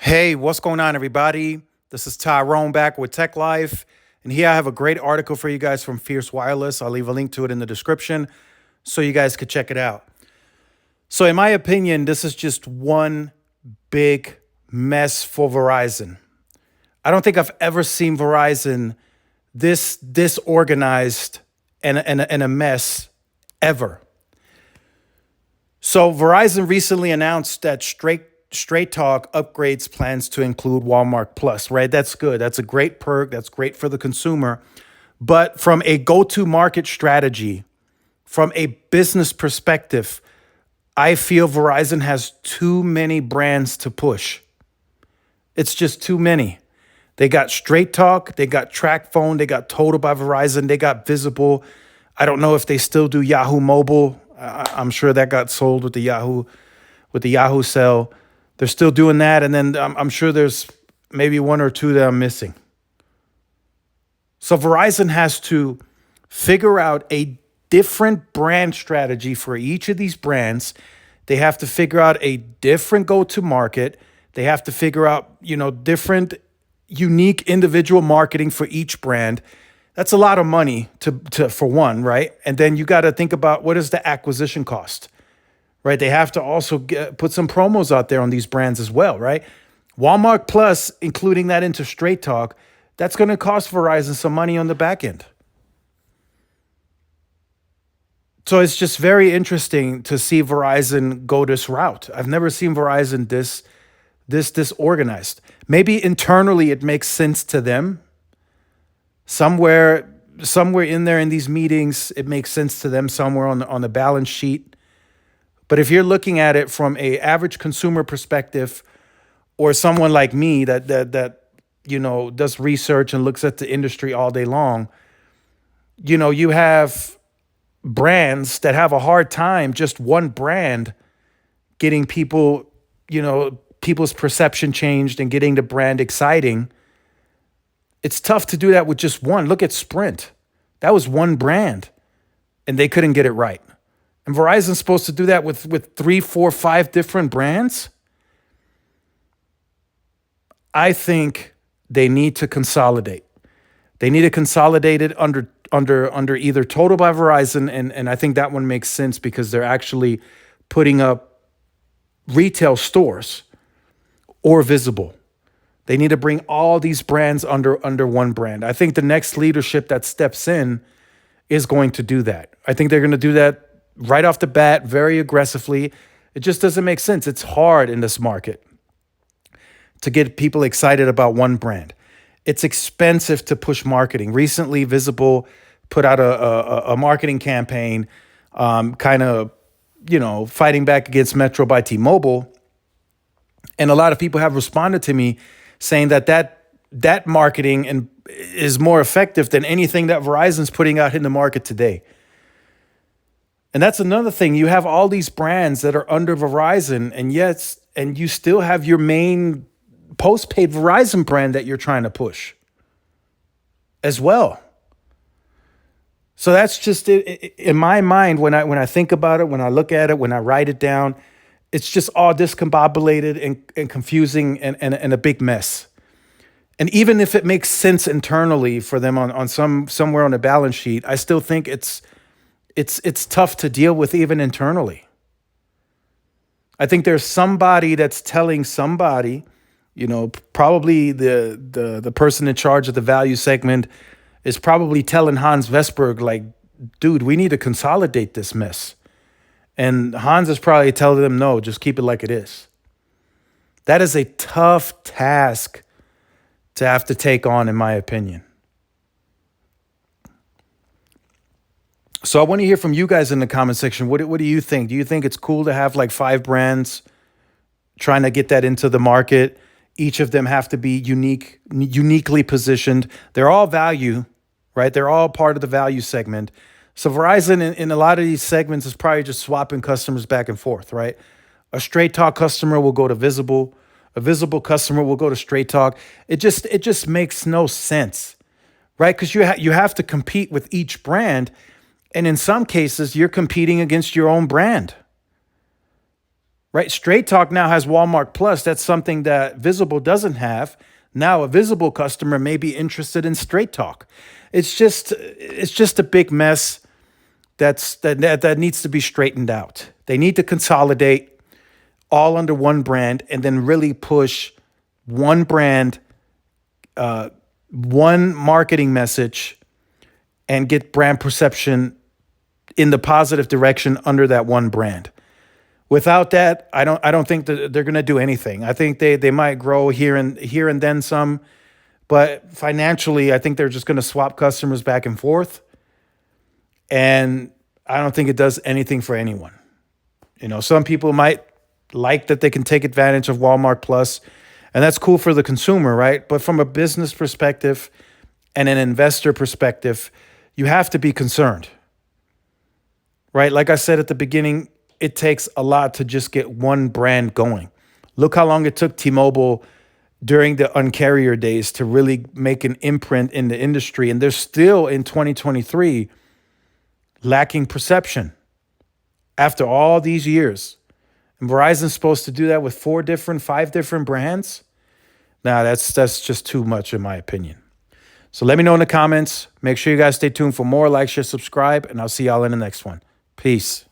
Hey, what's going on, everybody? This is Tyrone back with Tech Life. And here I have a great article for you guys from Fierce Wireless. I'll leave a link to it in the description so you guys could check it out. So, in my opinion, this is just one big mess for Verizon. I don't think I've ever seen Verizon this disorganized and a mess ever. So Verizon recently announced that Straight Talk upgrades plans to include Walmart Plus, right? That's good. That's a great perk. That's great for the consumer. But from a go-to market strategy, from a business perspective, I feel Verizon has too many brands to push. It's just too many. They got Straight Talk, they got Track Phone, they got Total by Verizon, they got Visible. I don't know if they still do Yahoo Mobile. I'm sure that got sold with the Yahoo sell. They're still doing that, and then I'm sure there's maybe one or two that I'm missing. So Verizon has to figure out a different brand strategy for each of these brands. They have to figure out a different go-to-market. They have to figure out, different unique individual marketing for each brand. That's a lot of money to for one, right? And then you got to think about what is the acquisition cost, right? They have to also put some promos out there on these brands as well, right? Walmart Plus, including that into Straight Talk, that's going to cost Verizon some money on the back end. So it's just very interesting to see Verizon go this route. I've never seen Verizon this disorganized. Maybe internally it makes sense to them. Somewhere in there in these meetings, it makes sense to them somewhere on the balance sheet. But if you're looking at it from a average consumer perspective, or someone like me that does research and looks at the industry all day long, you have brands that have a hard time, just one brand getting people's perception changed and getting the brand exciting. It's tough to do that with just one. Look at Sprint. That was one brand, and they couldn't get it right. And Verizon's supposed to do that with 3, 4, 5 different brands. I think they need to consolidate. They need to consolidate it under either Total by Verizon, and I think that one makes sense because they're actually putting up retail stores, or Visible. They need to bring all these brands under one brand. I think the next leadership that steps in is going to do that. I think they're going to do that right off the bat, very aggressively. It just doesn't make sense. It's hard in this market to get people excited about one brand. It's expensive to push marketing. Recently, Visible put out a marketing campaign, kind of, fighting back against Metro by T-Mobile. And a lot of people have responded to me saying that marketing is more effective than anything that Verizon's putting out in the market today. And that's another thing. You have all these brands that are under Verizon, and you still have your main postpaid Verizon brand that you're trying to push as well. So that's just in my mind when I think about it, when I look at it, when I write it down, it's just all discombobulated and confusing and a big mess. And even if it makes sense internally for them on somewhere on the balance sheet, I still think it's tough to deal with even internally. I think there's somebody that's telling somebody, probably the person in charge of the value segment is probably telling Hans Vestberg, like, dude, we need to consolidate this mess. And Hans is probably telling them, no, just keep it like it is. That is a tough task to have to take on, in my opinion. So I want to hear from you guys in the comment section. What do you think? Do you think it's cool to have like 5 brands trying to get that into the market? Each of them have to be uniquely positioned. They're all value, right? They're all part of the value segment. So Verizon in a lot of these segments is probably just swapping customers back and forth, right? A Straight Talk customer will go to Visible. A Visible customer will go to Straight Talk. It just makes no sense, right? Because you have to compete with each brand. And in some cases, you're competing against your own brand, right? Straight Talk now has Walmart Plus. That's something that Visible doesn't have. Now a Visible customer may be interested in Straight Talk. It's just a big mess that needs to be straightened out. They need to consolidate all under one brand and then really push one brand, one marketing message, and get brand perception in the positive direction under that one brand. Without that, I don't think that they're going to do anything. I think they might grow here and then some, but financially, I think they're just going to swap customers back and forth, and I don't think it does anything for anyone. Some people might like that they can take advantage of Walmart Plus, and that's cool for the consumer, right? But from a business perspective and an investor perspective, you have to be concerned, right? Like I said at the beginning, it takes a lot to just get one brand going. Look how long it took T-Mobile during the Un-carrier days to really make an imprint in the industry, and they're still in 2023 lacking perception after all these years. And Verizon's supposed to do that with 5 different brands. Now that's just too much in my opinion. So let me know in the comments. Make sure you guys stay tuned for more. Like, share, subscribe, and I'll see y'all in the next one. Peace.